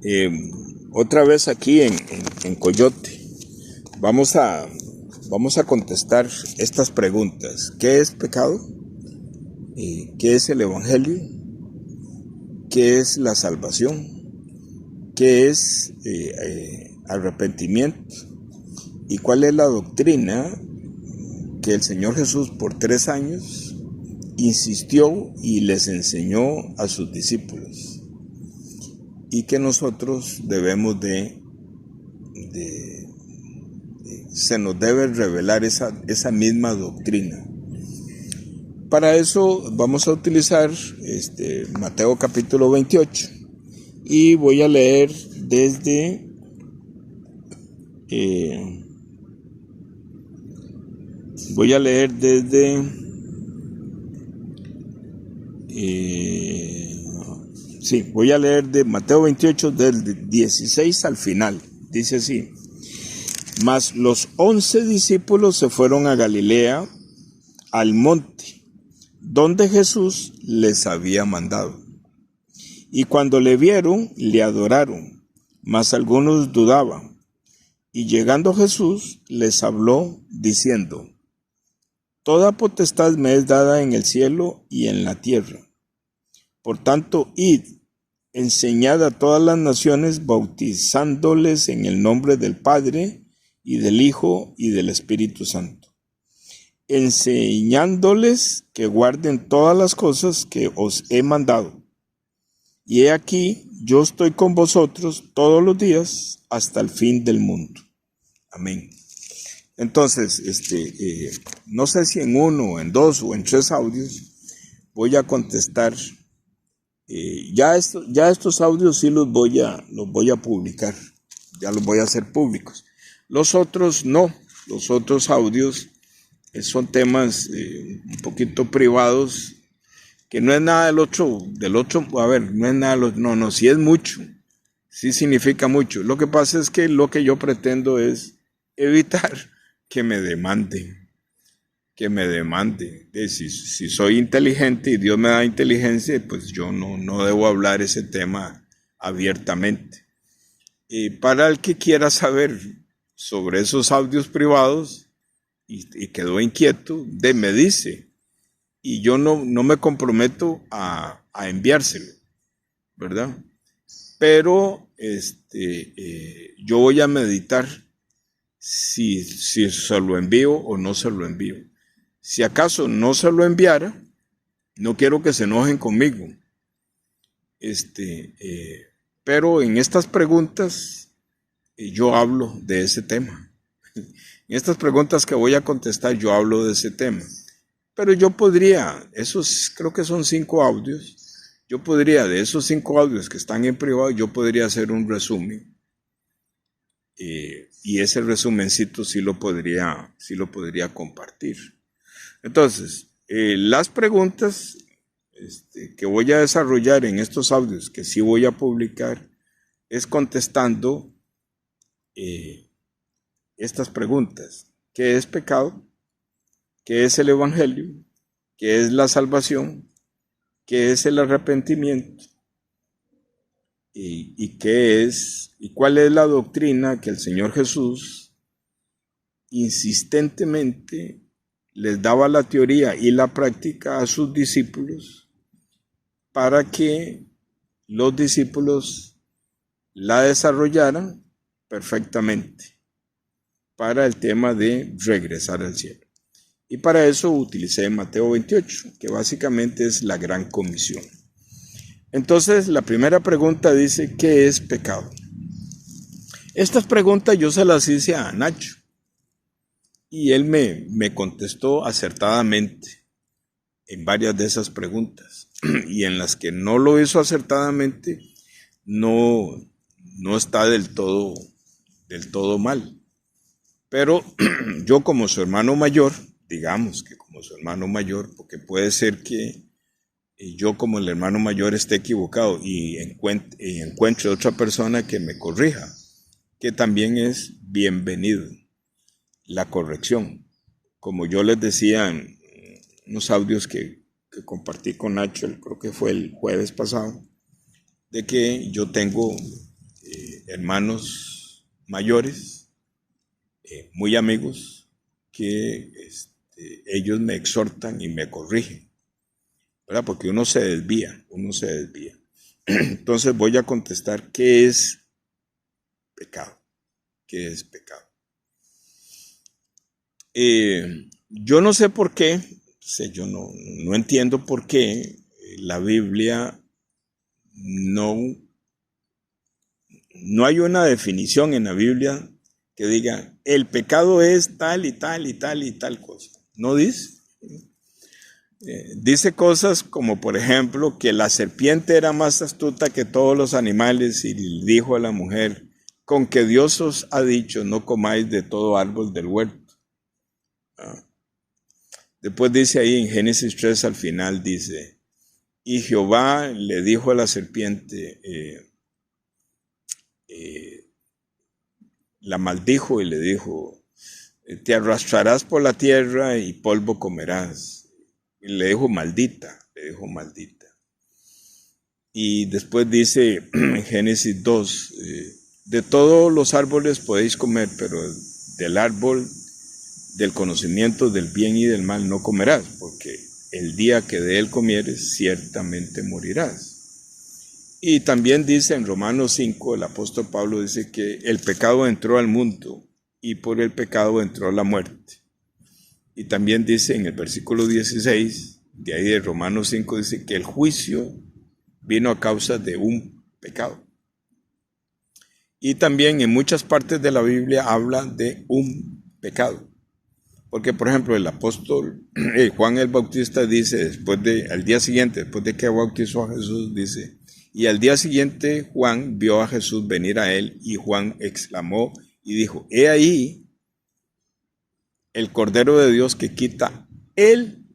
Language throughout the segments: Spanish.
Eh, Otra vez aquí en Coyote. Vamos a contestar estas preguntas. ¿Qué es pecado? ¿Qué es el Evangelio? ¿Qué es la salvación? ¿Qué es arrepentimiento? ¿Y cuál es la doctrina que el Señor Jesús por 3 años insistió y les enseñó a sus discípulos? Y que nosotros debemos se nos debe revelar esa misma doctrina. Para eso vamos a utilizar Mateo capítulo 28 y voy a leer desde de Mateo 28 del 16 al final. Dice así: Mas los 11 discípulos se fueron a Galilea, al monte, donde Jesús les había mandado. Y cuando le vieron, le adoraron, mas algunos dudaban. Y llegando Jesús, les habló, diciendo: Toda potestad me es dada en el cielo y en la tierra. Por tanto, id, enseñad a todas las naciones, bautizándoles en el nombre del Padre, y del Hijo, y del Espíritu Santo, enseñándoles que guarden todas las cosas que os he mandado. Y he aquí, yo estoy con vosotros todos los días hasta el fin del mundo. Amén. Entonces, no sé si en 1, en 2 o en 3 audios voy a contestar. Ya estos audios sí los voy a publicar, ya los voy a hacer públicos. Los otros no, los otros audios son temas un poquito privados, que no es nada del otro, a ver, no es nada, no, sí es mucho, sí significa mucho. Lo que pasa es que lo que yo pretendo es evitar que me demanden. Si soy inteligente y Dios me da inteligencia, pues yo no debo hablar ese tema abiertamente. Para el que quiera saber sobre esos audios privados y quedó inquieto, me dice, y yo no me comprometo a enviárselo, ¿verdad? Pero yo voy a meditar si se lo envío o no se lo envío. Si acaso no se lo enviara, no quiero que se enojen conmigo. Pero en estas preguntas yo hablo de ese tema. En estas preguntas que voy a contestar yo hablo de ese tema. Pero yo podría, creo que son 5 audios, de esos 5 audios que están en privado, yo podría hacer un resumen. Y ese resumencito sí lo podría compartir. Entonces, las preguntas que voy a desarrollar en estos audios, que sí voy a publicar, es contestando estas preguntas. ¿Qué es pecado? ¿Qué es el Evangelio? ¿Qué es la salvación? ¿Qué es el arrepentimiento? ¿Y cuál es la doctrina que el Señor Jesús insistentemente les daba la teoría y la práctica a sus discípulos para que los discípulos la desarrollaran perfectamente para el tema de regresar al cielo? Y para eso utilicé Mateo 28, que básicamente es la gran comisión. Entonces, la primera pregunta dice: ¿qué es pecado? Estas preguntas yo se las hice a Nacho y él me contestó acertadamente en varias de esas preguntas. Y en las que no lo hizo acertadamente, no está del todo mal. Pero yo, como su hermano mayor, digamos que como su hermano mayor, porque puede ser que yo como el hermano mayor esté equivocado y encuentre otra persona que me corrija, que también es bienvenido la corrección. Como yo les decía en unos audios que compartí con Nacho, creo que fue el jueves pasado, de que yo tengo hermanos mayores, muy amigos, que ellos me exhortan y me corrigen, ¿verdad? Porque uno se desvía. Entonces voy a contestar qué es pecado. ¿Qué es pecado? Yo no sé por qué, yo no entiendo por qué la Biblia no hay una definición en la Biblia que diga el pecado es tal y tal y tal y tal cosa. No dice. Dice cosas como, por ejemplo, que la serpiente era más astuta que todos los animales y dijo a la mujer, con que Dios os ha dicho, no comáis de todo árbol del huerto. Después dice ahí en Génesis 3 al final, dice, y Jehová le dijo a la serpiente, la maldijo y le dijo, te arrastrarás por la tierra y polvo comerás. Y le dijo maldita. Y después dice en Génesis 2, de todos los árboles podéis comer, pero del árbol del conocimiento del bien y del mal no comerás, porque el día que de él comieres, ciertamente morirás. Y también dice en Romanos 5, el apóstol Pablo dice que el pecado entró al mundo y por el pecado entró la muerte. Y también dice en el versículo 16, de ahí de Romanos 5, dice que el juicio vino a causa de un pecado. Y también en muchas partes de la Biblia habla de un pecado. Porque, por ejemplo, el apóstol Juan el Bautista dice, al día siguiente, después de que bautizó a Jesús, dice, y al día siguiente Juan vio a Jesús venir a él, y Juan exclamó y dijo, he ahí el Cordero de Dios que quita el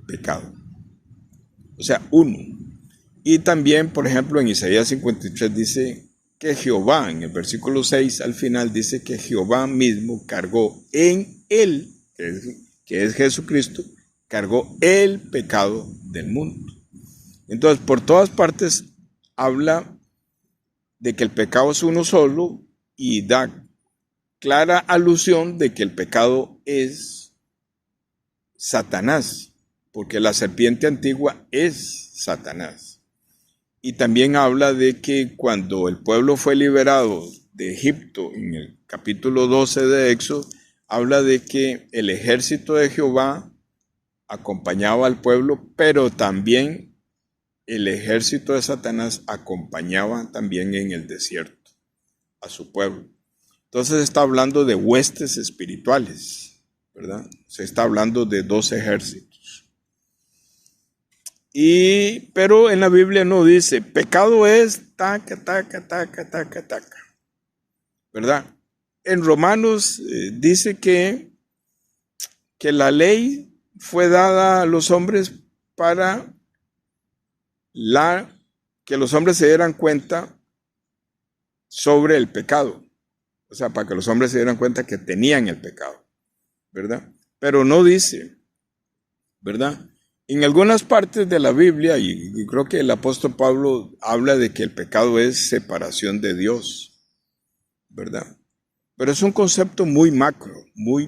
pecado. O sea, uno. Y también, por ejemplo, en Isaías 53 dice que Jehová, en el versículo 6 al final, dice que Jehová mismo cargó en él, que es Jesucristo, cargó el pecado del mundo. Entonces, por todas partes habla de que el pecado es uno solo y da clara alusión de que el pecado es Satanás, porque la serpiente antigua es Satanás. Y también habla de que cuando el pueblo fue liberado de Egipto, en el capítulo 12 de Éxodo, habla de que el ejército de Jehová acompañaba al pueblo, pero también el ejército de Satanás acompañaba también en el desierto a su pueblo. Entonces está hablando de huestes espirituales, ¿verdad? Se está hablando de dos ejércitos. Pero en la Biblia no dice, pecado es taca, ¿verdad? En Romanos dice que la ley fue dada a los hombres para que los hombres se dieran cuenta sobre el pecado. O sea, para que los hombres se dieran cuenta que tenían el pecado, ¿verdad? Pero no dice, ¿verdad? En algunas partes de la Biblia, y creo que el apóstol Pablo habla de que el pecado es separación de Dios, ¿verdad? Pero es un concepto muy macro,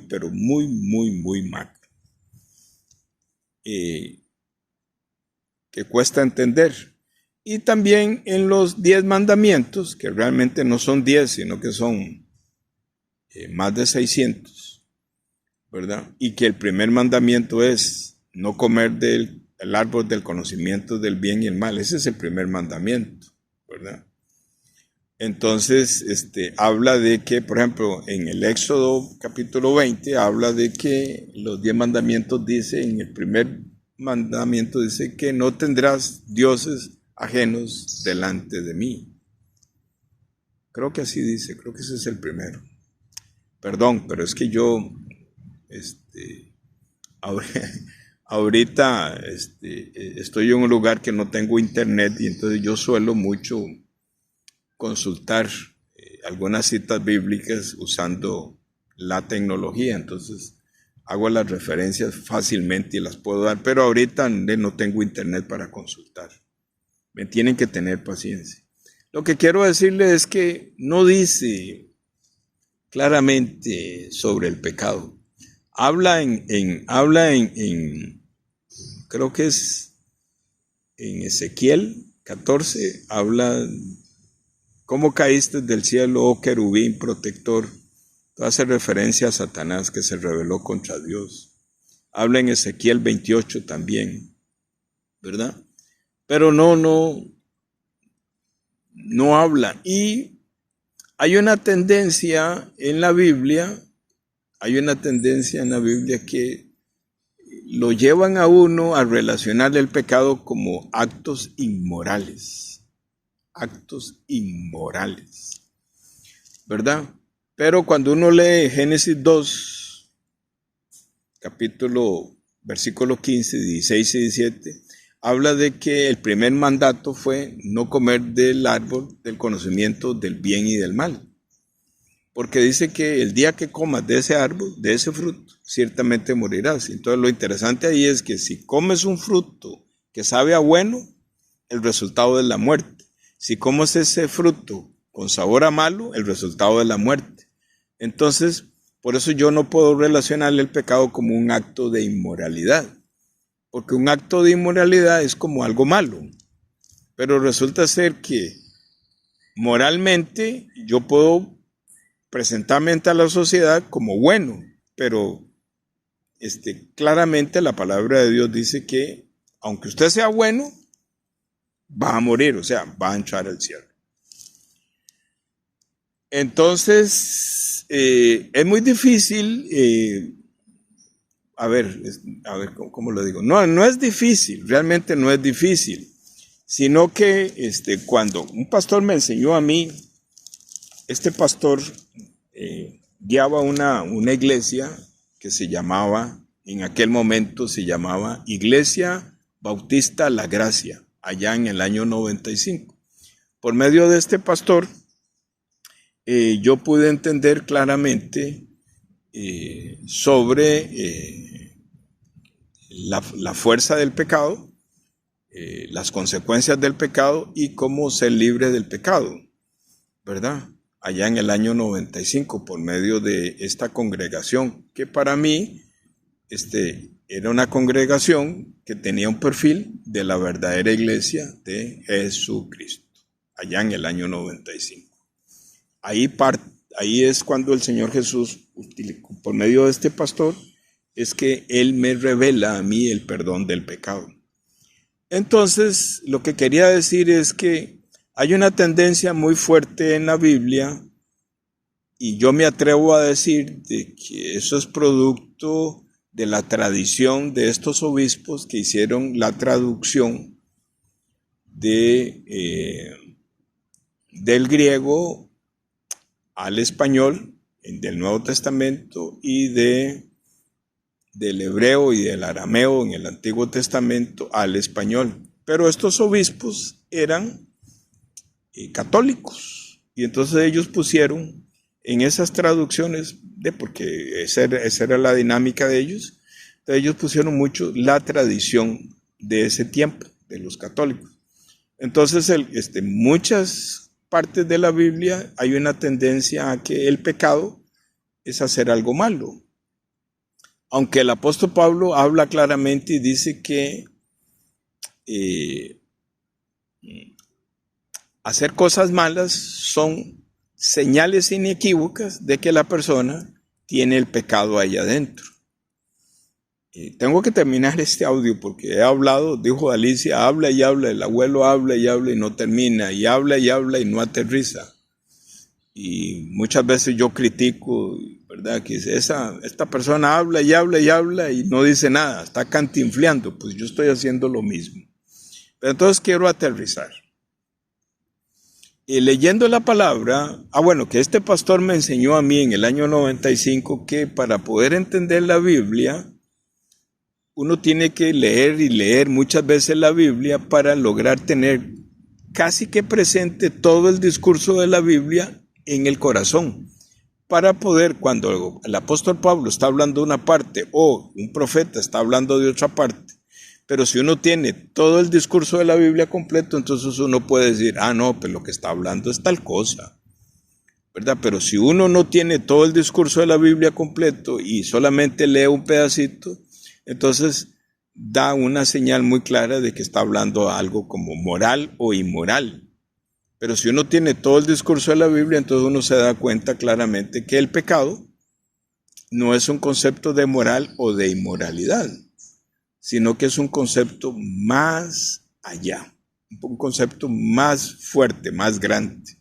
pero muy macro. Que cuesta entender. Y también en los 10 mandamientos, que realmente no son 10, sino que son más de 600, ¿verdad? Y que el primer mandamiento es no comer del árbol del conocimiento del bien y el mal. Ese es el primer mandamiento, ¿verdad? Entonces, habla de que, por ejemplo, en el Éxodo capítulo 20, habla de que los 10 mandamientos dice, en el primer mandamiento dice que no tendrás dioses ajenos delante de mí. Creo que así dice, creo que ese es el primero. Perdón, pero es que yo, ahorita, estoy en un lugar que no tengo internet y entonces yo suelo mucho consultar algunas citas bíblicas usando la tecnología, entonces hago las referencias fácilmente y las puedo dar, pero ahorita no tengo internet para consultar. Me tienen que tener paciencia. Lo que quiero decirle es que no dice claramente sobre el pecado. Habla creo que es en Ezequiel 14, habla cómo caíste del cielo, oh querubín protector. Hace referencia a Satanás que se rebeló contra Dios. Habla en Ezequiel 28 también, ¿verdad? Pero no habla. Y hay una tendencia en la Biblia, que lo llevan a uno a relacionar el pecado como actos inmorales, ¿verdad? Pero cuando uno lee Génesis 2, versículo 15, 16 y 17, habla de que el primer mandato fue no comer del árbol del conocimiento del bien y del mal. Porque dice que el día que comas de ese árbol, de ese fruto, ciertamente morirás. Entonces lo interesante ahí es que si comes un fruto que sabe a bueno, el resultado es la muerte. Si comes ese fruto con sabor a malo, el resultado es la muerte. Entonces, por eso yo no puedo relacionarle el pecado como un acto de inmoralidad. Porque un acto de inmoralidad es como algo malo. Pero resulta ser que moralmente yo puedo presentarme ante la sociedad como bueno, pero claramente la palabra de Dios dice que aunque usted sea bueno, va a morir, o sea, va a entrar al cielo. Entonces, es muy difícil, ¿cómo lo digo? No es difícil, realmente no es difícil, sino que cuando un pastor me enseñó a mí, este pastor guiaba una iglesia que en aquel momento se llamaba Iglesia Bautista La Gracia, allá en el año 95. Por medio de este pastor, yo pude entender claramente sobre la fuerza del pecado, las consecuencias del pecado y cómo ser libre del pecado, ¿verdad? Allá en el año 95, por medio de esta congregación, que para mí era una congregación que tenía un perfil de la verdadera iglesia de Jesucristo, allá en el año 95. Ahí es cuando el Señor Jesús, por medio de este pastor, es que Él me revela a mí el perdón del pecado. Entonces, lo que quería decir es que hay una tendencia muy fuerte en la Biblia, y yo me atrevo a decir de que eso es producto de la tradición de estos obispos que hicieron la traducción del griego al español, del Nuevo Testamento, y del hebreo y del arameo en el Antiguo Testamento al español. Pero estos obispos eran católicos, y entonces ellos pusieron en esas traducciones, porque esa era la dinámica de ellos, entonces ellos pusieron mucho la tradición de ese tiempo, de los católicos. Entonces, muchas partes de la Biblia hay una tendencia a que el pecado es hacer algo malo. Aunque el apóstol Pablo habla claramente y dice que hacer cosas malas son señales inequívocas de que la persona tiene el pecado ahí adentro. Tengo que terminar este audio porque he hablado, dijo Alicia, habla y habla, el abuelo habla y habla y no termina, y habla y no aterriza. Y muchas veces yo critico, ¿verdad? Que esta persona habla y habla y habla y no dice nada, está cantinfleando. Pues yo estoy haciendo lo mismo. Pero entonces quiero aterrizar. Y leyendo la palabra, que este pastor me enseñó a mí en el año 95 que para poder entender la Biblia, uno tiene que leer y leer muchas veces la Biblia para lograr tener casi que presente todo el discurso de la Biblia en el corazón, para poder, cuando el apóstol Pablo está hablando de una parte o un profeta está hablando de otra parte, Pero si uno tiene todo el discurso de la Biblia completo, entonces uno puede decir, no, pues lo que está hablando es tal cosa, ¿verdad? Pero si uno no tiene todo el discurso de la Biblia completo y solamente lee un pedacito, entonces da una señal muy clara de que está hablando algo como moral o inmoral. Pero si uno tiene todo el discurso de la Biblia, entonces uno se da cuenta claramente que el pecado no es un concepto de moral o de inmoralidad, sino que es un concepto más allá, un concepto más fuerte, más grande,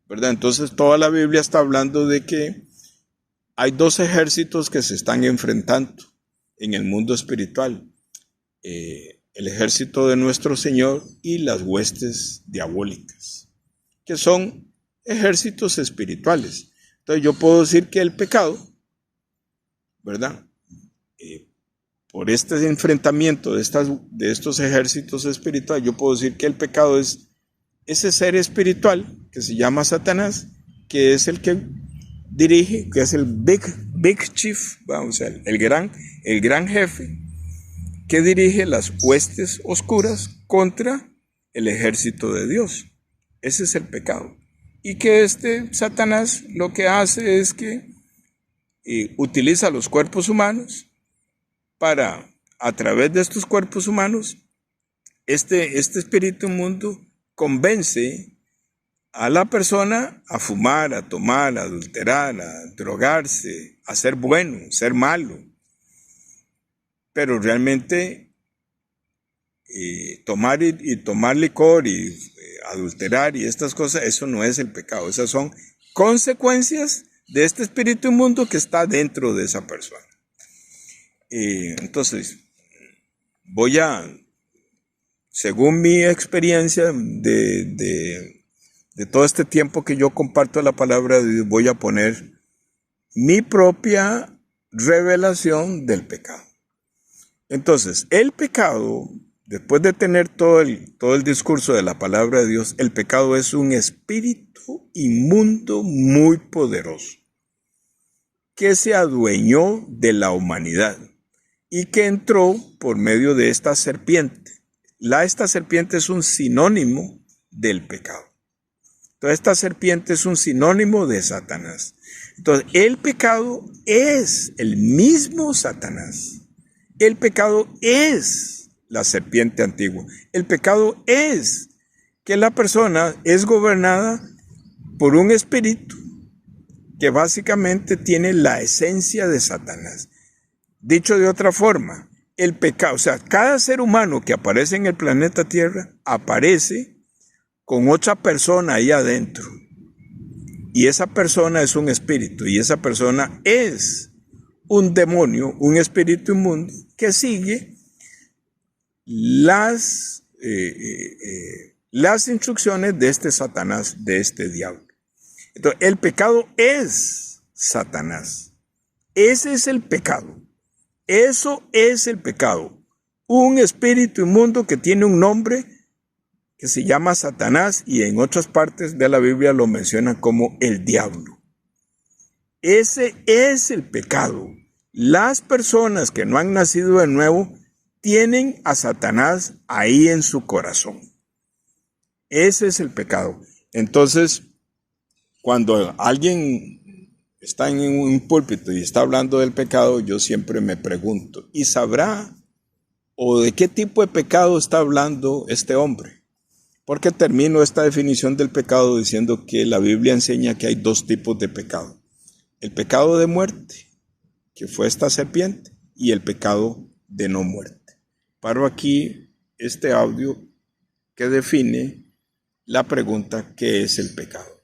¿verdad? Entonces toda la Biblia está hablando de que hay dos ejércitos que se están enfrentando en el mundo espiritual, el ejército de nuestro Señor y las huestes diabólicas, que son ejércitos espirituales. Entonces yo puedo decir que el pecado, ¿verdad? Por este enfrentamiento de estos ejércitos espirituales, yo puedo decir que el pecado es ese ser espiritual que se llama Satanás, que es el que dirige, que es el big chief, o sea, el gran jefe, que dirige las huestes oscuras contra el ejército de Dios. Ese es el pecado. Y que Satanás lo que hace es que utiliza los cuerpos humanos para, a través de estos cuerpos humanos, este espíritu inmundo convence a la persona a fumar, a tomar, a adulterar, a drogarse, a ser bueno, ser malo. Pero realmente tomar licor y adulterar y estas cosas, eso no es el pecado. Esas son consecuencias de este espíritu inmundo que está dentro de esa persona. Entonces, según mi experiencia de todo este tiempo que yo comparto la palabra de Dios, voy a poner mi propia revelación del pecado. Entonces, el pecado, después de tener todo el discurso de la palabra de Dios, el pecado es un espíritu inmundo muy poderoso que se adueñó de la humanidad y que entró por medio de esta serpiente. Esta serpiente es un sinónimo del pecado. Entonces, esta serpiente es un sinónimo de Satanás. Entonces, el pecado es el mismo Satanás. El pecado es la serpiente antigua. El pecado es que la persona es gobernada por un espíritu que básicamente tiene la esencia de Satanás. Dicho de otra forma, el pecado, o sea, cada ser humano que aparece en el planeta Tierra aparece con otra persona ahí adentro. Y esa persona es un espíritu, y esa persona es un demonio, un espíritu inmundo que sigue las instrucciones de este Satanás, de este diablo. Entonces, el pecado es Satanás. Ese es el pecado. Eso es el pecado. Un espíritu inmundo que tiene un nombre que se llama Satanás y en otras partes de la Biblia lo mencionan como el diablo. Ese es el pecado. Las personas que no han nacido de nuevo tienen a Satanás ahí en su corazón. Ese es el pecado. Entonces, cuando alguien está en un púlpito y está hablando del pecado, yo siempre me pregunto, ¿y sabrá o de qué tipo de pecado está hablando este hombre? Porque termino esta definición del pecado diciendo que la Biblia enseña que hay dos tipos de pecado. El pecado de muerte, que fue esta serpiente, y el pecado de no muerte. Paro aquí este audio que define la pregunta, ¿qué es el pecado?